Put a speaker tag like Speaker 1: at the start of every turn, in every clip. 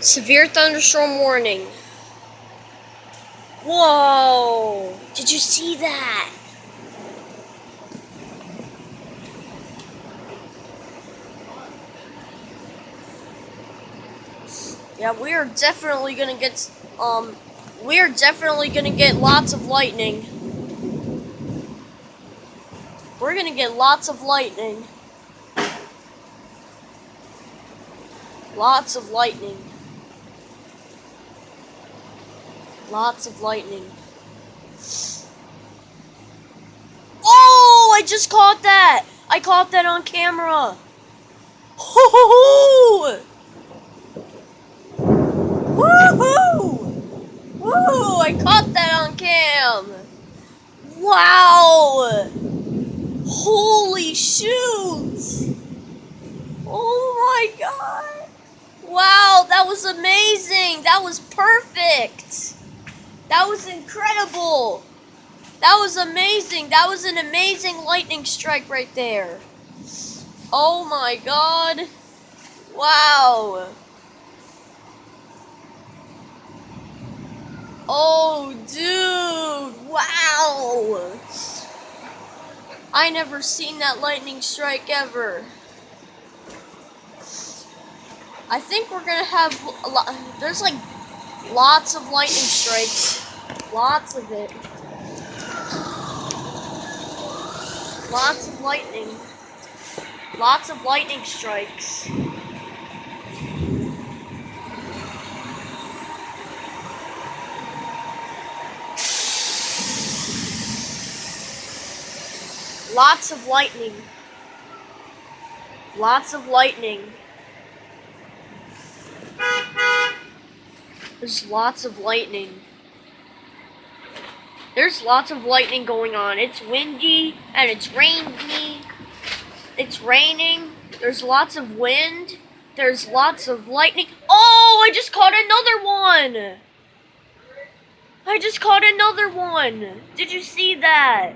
Speaker 1: Severe thunderstorm warning. Whoa! Did you see that? Yeah, we're definitely gonna get lots of lightning. We're gonna get lots of lightning. Lots of lightning. Lots of lightning. Oh, I just caught that! I caught that on camera. Woohoo! Woohoo! Woo! I caught that on cam. Wow! Holy shoot! Oh my god! Wow, that was amazing! That was perfect! That was incredible! That was amazing! That was an amazing lightning strike right there! Oh my god! Wow! Oh, dude! Wow! I never seen that lightning strike ever. I think we're gonna have a lot. There's like lots of lightning strikes. Lots of it. Lots of lightning. Lots of lightning strikes. Lots of lightning. Lots of lightning. There's lots of lightning. There's lots of lightning going on. It's windy and it's rainy. It's raining. There's lots of wind. There's lots of lightning. Oh, I just caught another one. I just caught another one. Did you see that?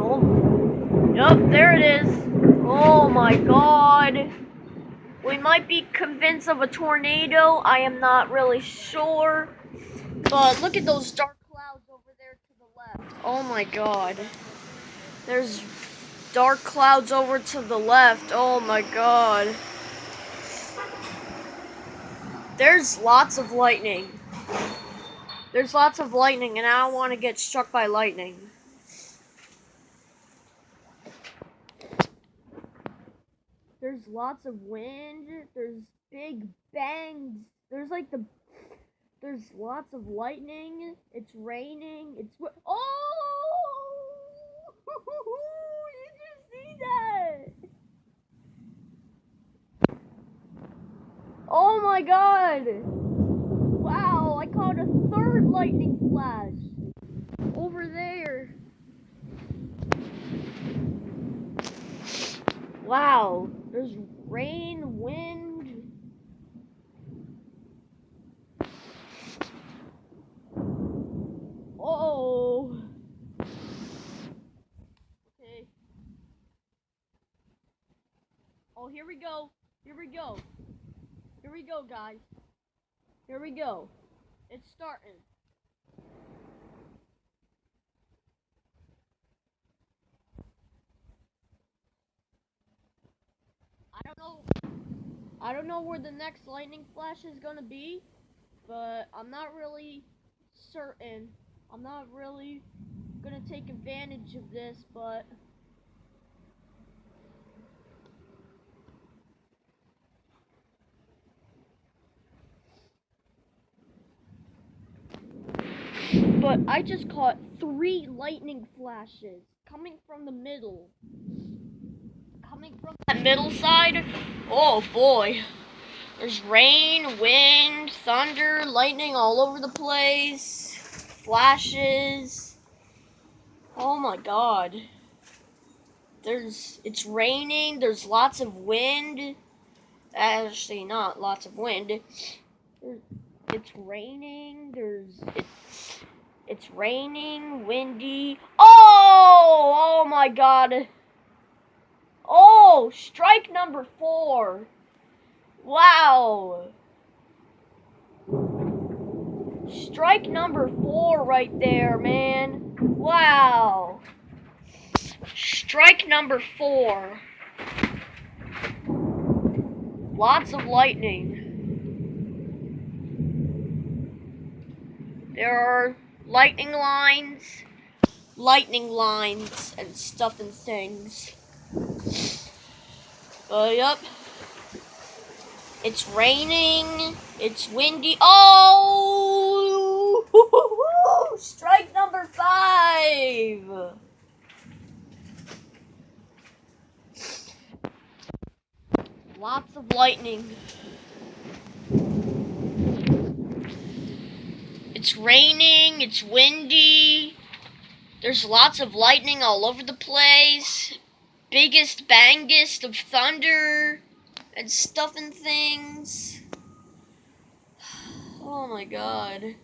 Speaker 1: Oh, yep, there it is. Oh my god. We might be convinced of a tornado. I am not really sure. But look at those dark clouds over there to the left. Oh my god. There's dark clouds over to the left. Oh my god. There's lots of lightning. There's lots of lightning, and I don't want to get struck by lightning. There's lots of wind. There's big bangs. There's lots of lightning. It's raining. Oh! Did you see that? Oh my god! Wow, I caught a third lightning flash over there. Wow, there's rain, wind. Oh. Okay. Oh, here we go. Here we go. Here we go, guys. Here we go. It's starting. I don't know where the next lightning flash is gonna be, but I'm not really certain. I'm not really gonna take advantage of this, but I just caught 3 lightning flashes coming from the middle. Coming from that middle side. Oh boy. There's rain, wind, thunder, lightning all over the place. Flashes. Oh my god. It's raining, there's lots of wind. Actually, not lots of wind. It's raining, it's raining, windy. Oh my god. Oh, strike number 4. Wow! Strike number 4 right there, man. Wow! Strike number 4. Lots of lightning. There are lightning lines, and stuff and things. But yep. It's raining. It's windy. Oh! Strike number 5. Lots of lightning. It's raining. It's windy. There's lots of lightning all over the place. Biggest bangest of thunder and stuff and things. Oh my god.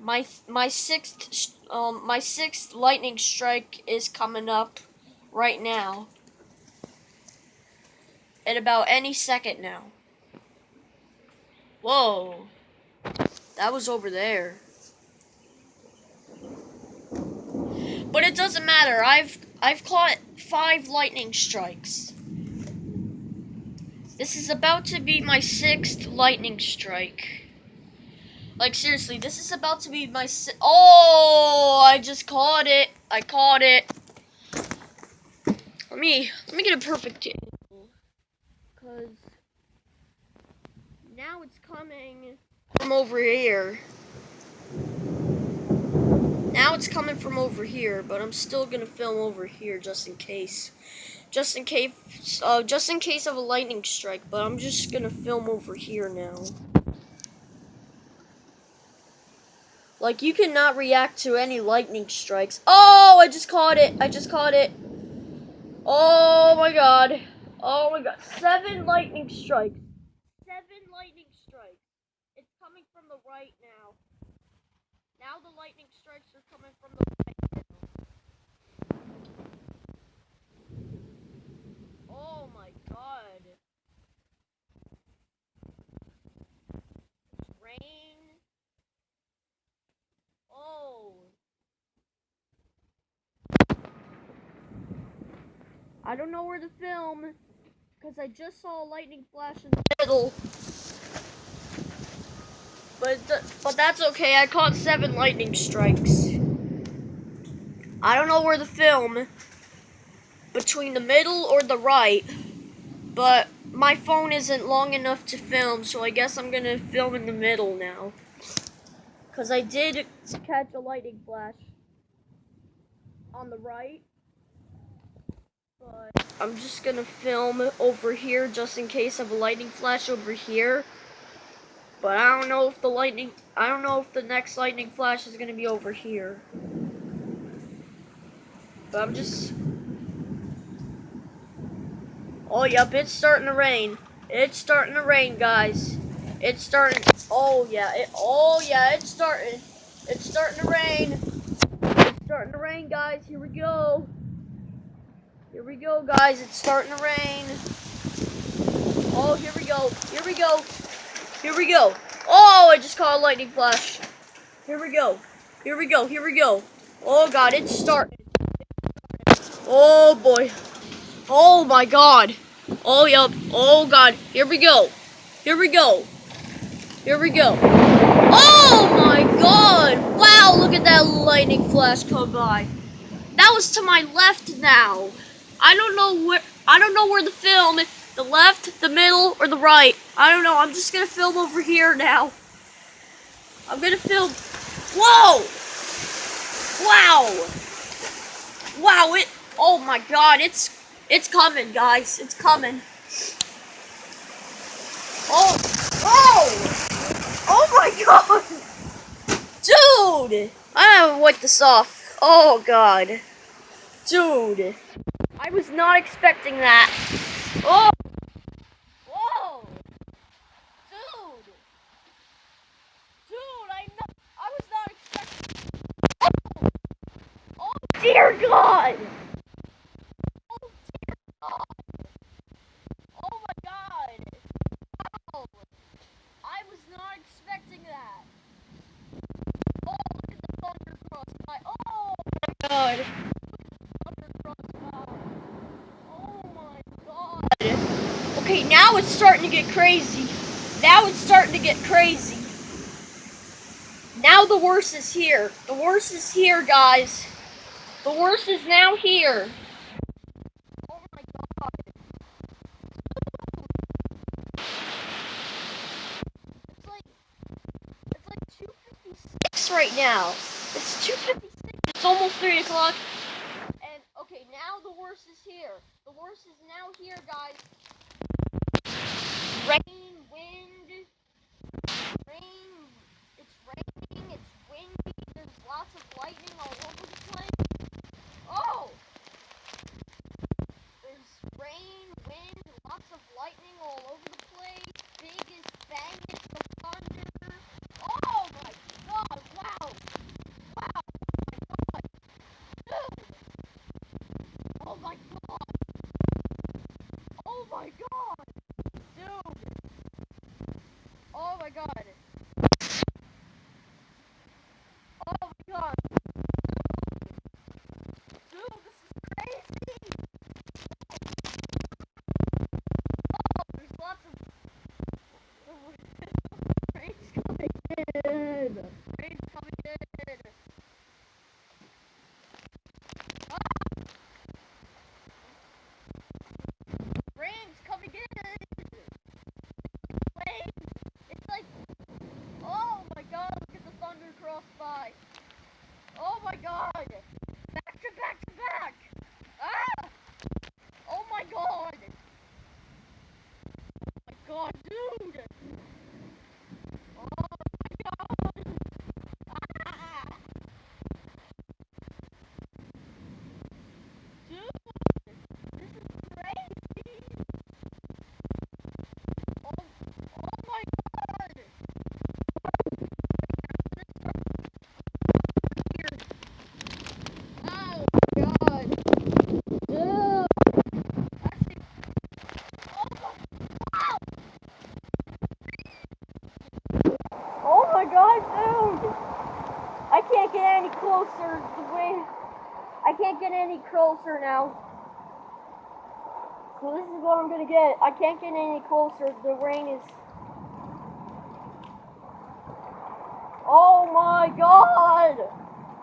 Speaker 1: My sixth lightning strike is coming up right now. At about any second now. Whoa. That was over there. But it doesn't matter. I've caught 5 lightning strikes. This is about to be my 6th lightning strike. Like seriously, this is about to be my Oh, I just caught it. I caught it. Let me get a perfect angle, cuz now it's coming from over here. Now it's coming from over here, but I'm still gonna film over here just in case. Just in case of a lightning strike, but I'm just gonna film over here now. Like, you cannot react to any lightning strikes. Oh, I just caught it. I just caught it. Oh my god. Oh my god. 7 lightning strikes. 7 lightning strikes. It's coming from the right now. Now the lightning strikes are coming from the right now. Oh my god. It's rain. Oh. I don't know where to film, because I just saw a lightning flash in the middle. But that's okay, I caught 7 lightning strikes. I don't know where to film, between the middle or the right, but my phone isn't long enough to film, so I guess I'm gonna film in the middle now. Because I did catch a lightning flash on the right, but I'm just gonna film over here just in case of a lightning flash over here. But I don't know if the next lightning flash is gonna be over here. But I'm just... Oh, yep, it's starting to rain. It's starting to rain, guys. It's starting... Oh, yeah, it's starting. It's starting to rain. It's starting to rain, guys. Here we go. Here we go, guys. It's starting to rain. Oh, here we go. Here we go. Here we go. Oh, I just caught a lightning flash. Here we go. Here we go. Here we go. Oh, God, it's starting. Oh, boy. Oh, my God. Oh, yup. Oh, God. Here we go. Here we go. Here we go. Oh, my God. Wow, look at that lightning flash come by. That was to my left now. I don't know where to film. The left, the middle, or the right. I don't know. I'm just going to film over here now. I'm going to film. Whoa! Wow! Wow, oh my God, it's coming, guys. It's coming. Oh! Oh my God! Dude! I haven't wiped this off. Oh God. Dude. I was not expecting that. Oh! Whoa! Dude! Dude, I was not expecting. Oh dear God! Oh dear God! Okay, now it's starting to get crazy. Now it's starting to get crazy. Now the worst is here. The worst is here, guys. The worst is now here. Oh my god. It's like 2:56 right now. It's 2:56. It's almost 3 o'clock. And okay, now the worst is here. The worst is now here, guys. Rain, wind, rain. It's raining. It's windy. There's lots of lightning all over the place. Oh! There's rain, wind, lots of lightning all over the place. Biggest, bangest of thunder. Oh my god! Wow! Wow! Oh my god! Dude! Oh my god! Oh my god! Dude! Oh my god! Oh my god! Dude, this is crazy! Oh, there's lots of rain's coming in! Rain's coming in! Ah! Rain's coming in! Rain! It's like, oh my god, look at the thunder cross by! Oh my god! Back to back to back! Ah! Oh my god! Oh my god, dude! Oh my god! Ah! Dude! This is crazy! Oh, oh my god! Oh my god! Dude! Actually, oh my, wow! Oh my god, dude! I can't get any closer. The way I can't get any closer now. So this is what I'm gonna get. I can't get any closer. The rain is. Oh my god!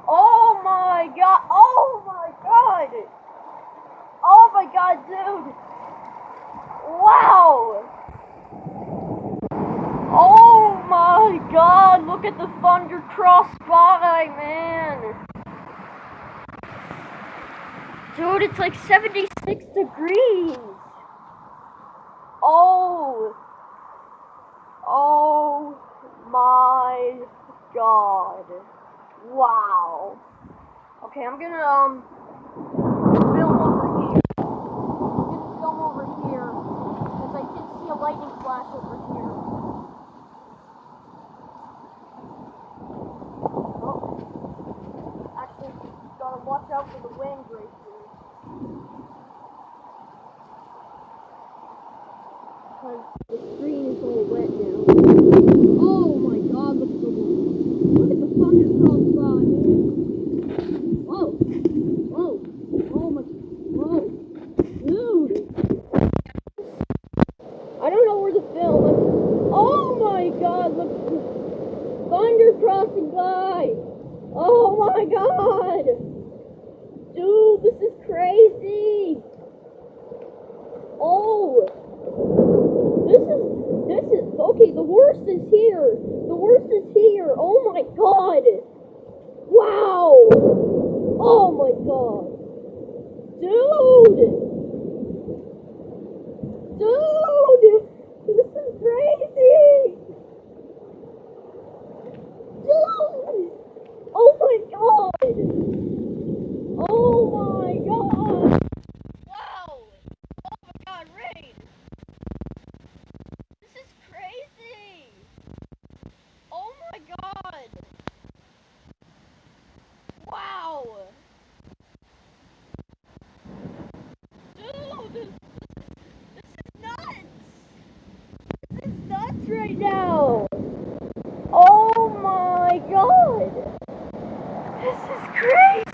Speaker 1: Oh my god! Oh my god! Oh my god, dude! Wow! Oh my god! Look at the thunder cross by, man! Dude, it's like 76 degrees! Oh! Oh my god! Wow! Okay, I'm gonna film over here. I'm gonna film over here because I can see a lightning flash over here. Oh, actually, gotta watch out for the wind right here because the screen is all wet now. Oh my god! Look at the thunder cross by, man. Whoa! Whoa! Oh my! Whoa! Dude! I don't know where to film. Oh my god, look, thunder crossing by. Oh my god. Dude, this is crazy. Oh. This is, okay, the worst is here. The worst is here. Oh my god. Wow. Oh my god. Dude. Dude. This is crazy! Dude! Oh my god! Oh my god! Wow! Oh my god, rain! This is crazy! Oh my god! Wow! Dude! This is nuts! This is nuts right now! Oh my god! This is crazy!